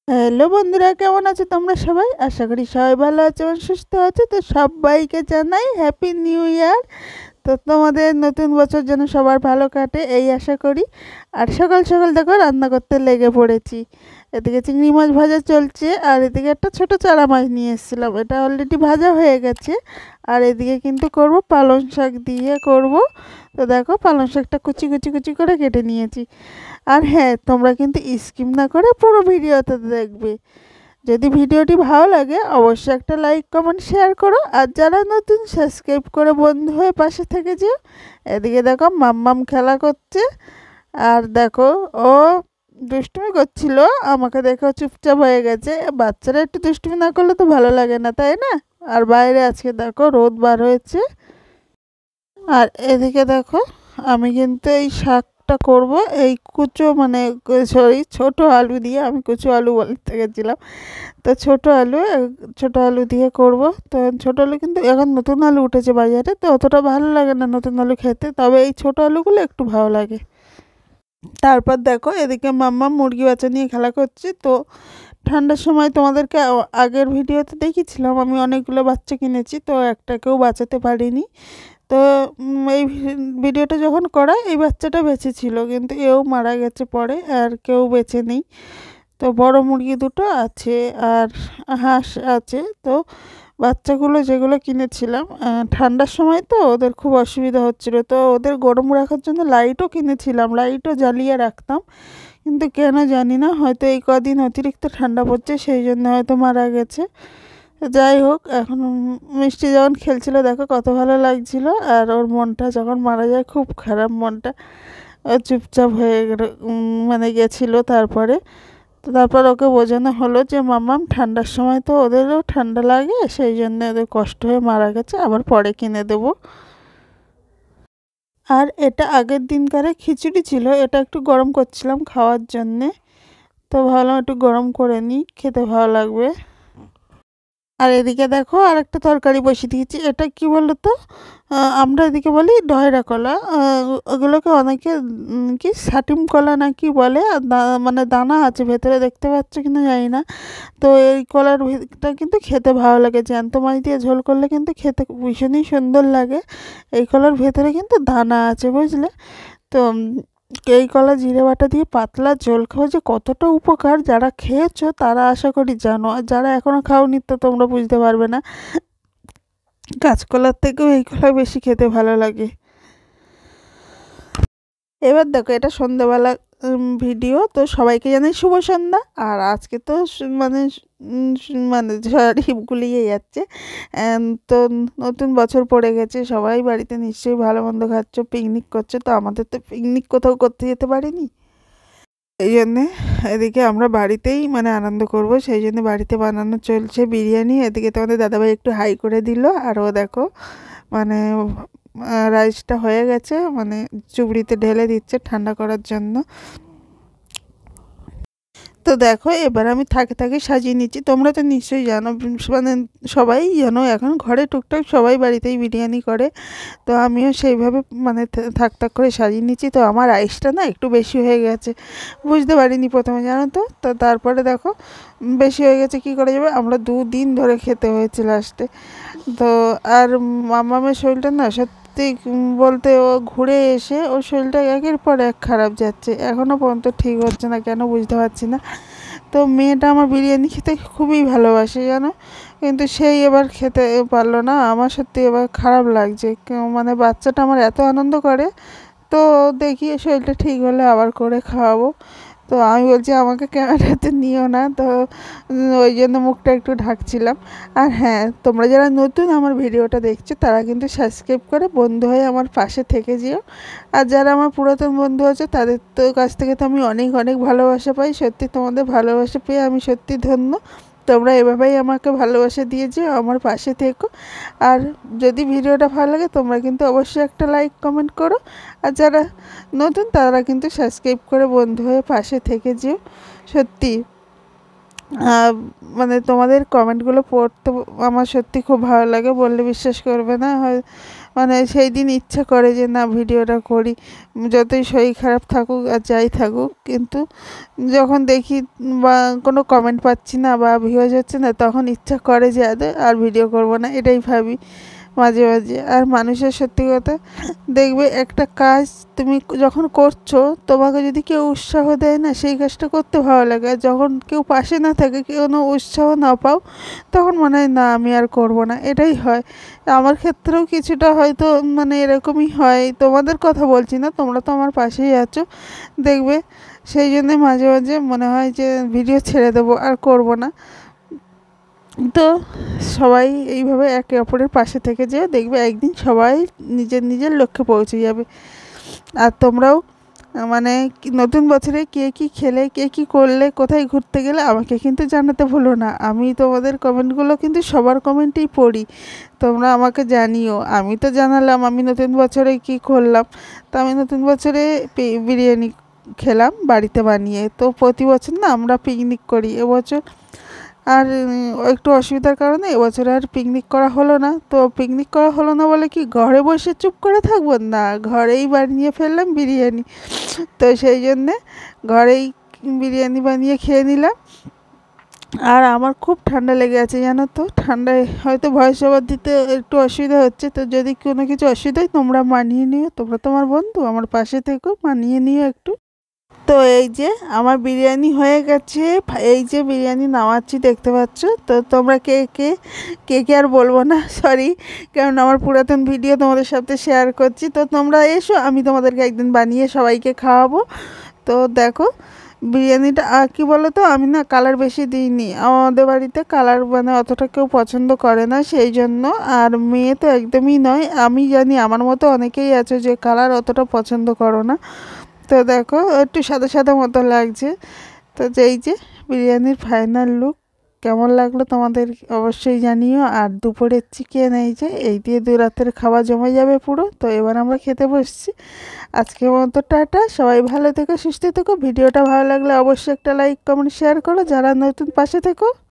Hello বন্ধুরা, কেমন আছো তোমরা সবাই? আশা করি সবাই ভালো আছো এবং সুস্থ আছো। তো সবাইকে জানাই হ্যাপি নিউ ইয়ার। তো তোমাদের নতুন বছর যেন সবার ভালো কাটে এই আশা করি। আর সকাল সকাল দেখো রান্না করতে লেগে পড়েছি। এদিকে চিংড়ি মাছ ভাজা চলছে, আর এদিকে একটা ছোট চারা মাছ নিয়ে এসেছিলাম, এটা অলরেডি ভাজা হয়ে গেছে। আর এদিকে কিন্তু করব পালং শাক দিয়ে করব। তো দেখো পালং শাকটা কুচি কুচি কুচি করে কেটে নিয়েছি। আর হ্যাঁ, তোমরা কিন্তু স্কিপ না করে পুরো ভিডিওতে দেখবে। যদি ভিডিওটি ভালো লাগে অবশ্যই একটা লাইক কমেন্ট শেয়ার করো, আর যারা নতুন সাবস্ক্রাইব করে বন্ধু হয়ে পাশে থেকে যেও। এদিকে দেখো মাম্মাম খেলা করছে, আর দেখো ও দুষ্টুমি করছিল, আমাকে দেখো চুপচাপ হয়ে গেছে। বাচ্চারা একটু দুষ্টুমি না করলে তো ভালো লাগে না, তাই না? আর বাইরে আজকে দেখো রোদ বার হয়েছে। আর এদিকে দেখো আমি কিন্তু এই শাকটা করব এই কুচো মানে সরি ছোট আলু দিয়ে, আমি কুচো আলু বলতে গেছিলাম। তো ছোট আলু দিয়ে করব। তো ছোট আলু কিন্তু এখন নতুন আলু উঠেছে বাজারে, তো অতটা ভালো লাগে না নতুন আলু খেতে, তবে এই ছোট আলুগুলো একটু ভালো লাগে। তারপর দেখো এদিকে মাম্মা মুরগি বাচ্চা নিয়ে খেলা করছে। তো ঠান্ডার সময় তোমাদেরকে আগের ভিডিওতে দেখিয়েছিলাম আমি অনেকগুলো বাচ্চা কিনেছি, তো একটাকেও বাঁচাতে পারিনি। তো এই ভিডিওটা যখন করা এই বাচ্চাটা বেঁচে ছিল, কিন্তু এও মারা গেছে পরে, আর কেউ বেঁচে নেই। তো বড় মুরগি দুটো আছে আর হাঁস আছে। তো বাচ্চাগুলো যেগুলো কিনেছিলাম ঠান্ডার সময় তো ওদের খুব অসুবিধা হচ্ছিলো, তো ওদের গরম রাখার জন্য লাইটও কিনেছিলাম, লাইটও জ্বালিয়ে রাখতাম। কিন্তু কেন জানি না, হয়তো এই কদিন অতিরিক্ত ঠান্ডা পড়ছে সেই জন্য হয়তো মারা গেছে। যাই হোক, এখন মিষ্টি যখন খেলছিল দেখো কত ভালো লাগছিল। আর ওর মনটা যখন মারা যায় খুব খারাপ মনটা, ও চুপচাপ হয়ে মানে গেছিলো। তারপর ওকে বোঝানো হলো যে মাম্মাম ঠান্ডার সময় তো ওদেরও ঠান্ডা লাগে, সেই জন্য ওদের কষ্ট হয়ে মারা গেছে, আবার পরে কিনে দেবো। আর এটা আগের দিনকারে খিচুড়ি ছিল, এটা একটু গরম করছিলাম খাওয়ার জন্যে। তো ভাবলাম একটু গরম করে নিই, খেতে ভালো লাগবে। আর এদিকে দেখো আর একটা তরকারি বসিয়ে দিয়েছি, এটা কি বলো তো, আমরা এদিকে বলি ডয়রা কলা। ওগুলোকে অনেকে কি সাটিম কলা না কি বলে, আর মানে দানা আছে ভেতরে, দেখতে পাচ্ছ কিনা জানি না। তো এই কলার ভেতরটা কিন্তু খেতে ভালো লাগে, জ্যান্ত মাছ দিয়ে ঝোল করলে কিন্তু খেতে ভীষণই সুন্দর লাগে। এই কলার ভেতরে কিন্তু দানা আছে, বুঝলে? তো এই কলা জিরে বাটা দিয়ে পাতলা ঝোল খাওয়া যে কতটা উপকার, যারা খেয়েছো তারা আশা করি জানো, আর যারা এখনও খাওনি তো তোমরা বুঝতে পারবে না। কাঁচকলার থেকেও এই কলা বেশি খেতে ভালো লাগে। এবার দেখো এটা সন্ধ্যাবেলা ভিডিও, তো সবাইকে জানাই শুভ সন্ধ্যা। আর আজকে তো মানে সরি গুলিয়ে যাচ্ছে। তো নতুন বছর পড়ে গেছে, সবাই বাড়িতে নিশ্চয়ই ভালো মন্দ খাচ্ছ, পিকনিক করছো। তো আমাদের তো পিকনিক কোথাও করতে যেতে পারিনি, এই জন্যে এদিকে আমরা বাড়িতেই মানে আনন্দ করব, সেই জন্য বাড়িতে বানানো চলছে বিরিয়ানি। এদিকে তোমাদের দাদাভাই একটু হাই করে দিল, আর ও দেখো মানে রাইসটা হয়ে গেছে, মানে চুবড়িতে ঢেলে দিচ্ছে ঠান্ডা করার জন্য। তো দেখো এবার আমি থাকে থাকে সাজিয়ে নিচ্ছি। তোমরা তো নিশ্চয়ই জানো, মানে সবাই জানো এখন ঘরে টুকটাক সবাই বাড়িতেই বিরিয়ানি করে। তো আমিও সেইভাবে মানে থাক থাক করে সাজিয়ে নিচ্ছি। তো আমার রাইসটা না একটু বেশি হয়ে গেছে, বুঝতে পারিনি প্রথমে, জানো তো। তো তারপরে দেখো বেশি হয়ে গেছে, কী করে যাবে, আমরা 2 দিন ধরে খেতে হয়েছে লাস্টে। তো আর মামামের শরীরটা না সত্যি বলতে, ও ঘুরে এসে ওর শরীরটা একের পর এক খারাপ যাচ্ছে, এখনও পর্যন্ত ঠিক হচ্ছে না, কেন বুঝতে পারছি না। তো মেয়েটা আমার বিরিয়ানি খেতে খুবই ভালোবাসে জানো, কিন্তু সেই এবার খেতে পারলো না। আমার সত্যি এবার খারাপ লাগছে, মানে বাচ্চাটা আমার এত আনন্দ করে। তো দেখি শরীরটা ঠিক হলে আবার করে খাওয়াবো। তো আমি বলছি আমাকে ক্যামেরাতে নিও না, তো ওই জন্য মুখটা একটু ঢাকছিলাম। আর হ্যাঁ, তোমরা যারা নতুন আমার ভিডিওটা দেখছো তারা কিন্তু সাবস্ক্রাইব করে বন্ধু হয়ে আমার পাশে থেকে যেও। আর যারা আমার পুরাতন বন্ধু আছে তাদের তো কাছ থেকে তো আমি অনেক অনেক ভালোবাসা পাই, সত্যি তোমাদের ভালোবাসা পেয়ে আমি সত্যি ধন্য। তোমরা এভাবেই আমাকে ভালোবাসা দিয়ে যেও, আমার পাশে থেকো। আর যদি ভিডিওটা ভালো লাগে তোমরা কিন্তু অবশ্যই একটা লাইক কমেন্ট করো। আর যারা নতুন তারা কিন্তু সাবস্ক্রাইব করে বন্ধু হয়ে পাশে থেকে যেও। সত্যি মানে তোমাদের কমেন্টগুলো পড়তে আমার সত্যি খুব ভালো লাগে, বললে বিশ্বাস করবে না। হয় মানে সেই দিন ইচ্ছা করে যে না ভিডিওটা করি, যতই শরীর খারাপ থাকুক আর যাই থাকুক, কিন্তু যখন দেখি বা কোনো কমেন্ট পাচ্ছি না বা ভিউজ হচ্ছে না, তখন ইচ্ছা করে যে আর ভিডিও করব না, এটাই ভাবি মাঝে মাঝে। আর মানুষের সত্যি কথা, দেখবে একটা কাজ তুমি যখন করছো, তোমাকে যদি কেউ উৎসাহ দেয় না, সেই কাজটা করতে ভালো লাগে। আর যখন কেউ পাশে না থাকে, কোনো উৎসাহ না পাও, তখন মনে হয় না আমি আর করব না, এটাই হয়। আমার ক্ষেত্রেও কিছুটা হয়তো মানে এরকমই হয়, তোমাদের কথা বলছি না, তোমরা তো আমার পাশেই আছো, দেখবে সেই জন্যে মাঝে মাঝে মনে হয় যে ভিডিও ছেড়ে দেবো, আর করব না। তো সবাই এইভাবে একে অপরের পাশে থেকে যেয়ে দেখবে একদিন সবাই নিজের নিজের লক্ষ্যে পৌঁছে যাবে। আর তোমরাও মানে নতুন বছরে কে কী খেলে, কে কী করলে, কোথায় ঘুরতে গেলে আমাকে কিন্তু জানাতে ভুলো না। আমি তোমাদের কমেন্টগুলো কিন্তু সবার কমেন্টেই পড়ি, তোমরা আমাকে জানিও। আমি তো জানালাম আমি নতুন বছরে কী করলাম। তো আমি নতুন বছরে বিরিয়ানি খেলাম বাড়িতে বানিয়ে। তো প্রতি বছর না আমরা পিকনিক করি, এবছর আর একটু অসুবিধার কারণে এবছর আর পিকনিক করা হলো না। তো পিকনিক করা হলো না বলে কি ঘরে বসে চুপ করে থাকবো না, ঘরেই বানিয়ে ফেললাম বিরিয়ানি। তো সেই জন্যে ঘরেই বিরিয়ানি বানিয়ে খেয়ে নিলাম। আর আমার খুব ঠান্ডা লেগে আছে জানো তো, ঠান্ডায় হয়তো ভয়েস ওভার দিতে একটু অসুবিধা হচ্ছে। তো যদি কোনো কিছু অসুবিধা হয় তোমরা মানিয়ে নিও, তোমরা তোমার বন্ধু, আমার পাশে থেকো, মানিয়ে নিও একটু। তো এই যে আমার বিরিয়ানি হয়ে গেছে, এই যে বিরিয়ানি নামাচ্ছি দেখতে পাচ্ছ। তো তোমরা কে কে কে কে আর বলবো না, সরি, কারণ আমার পুরাতন ভিডিও তোমাদের সাথে শেয়ার করছি। তো তোমরা এসো, আমি তোমাদেরকে একদিন বানিয়ে সবাইকে খাওয়াবো। তো দেখো বিরিয়ানিটা কী বলো তো, আমি না কালার বেশি দিইনি, আমাদের বাড়িতে কালার মানে অতটা কেউ পছন্দ করে না, সেই জন্য। আর মেয়ে তো একদমই নয়, আমি জানি আমার মতো অনেকেই আছে যে কালার অতটা পছন্দ করো না। তো দেখো একটু সাদা সাদা মতো লাগছে। তো এই যে বিরিয়ানির ফাইনাল লুক, কেমন লাগলো তোমাদের অবশ্যই জানিও। আর দুপুরের চিকেন এই দিয়ে 2 রাতের খাওয়া জমে যাবে পুরো। তো এবার আমরা খেতে বসছি। আজকের মতো টাটা, সবাই ভালো থেকো, সুস্থ থেকো। ভিডিওটা ভালো লাগলে অবশ্যই একটা লাইক, কমেন্ট, শেয়ার করো। যারা নতুন পাশে থেকো।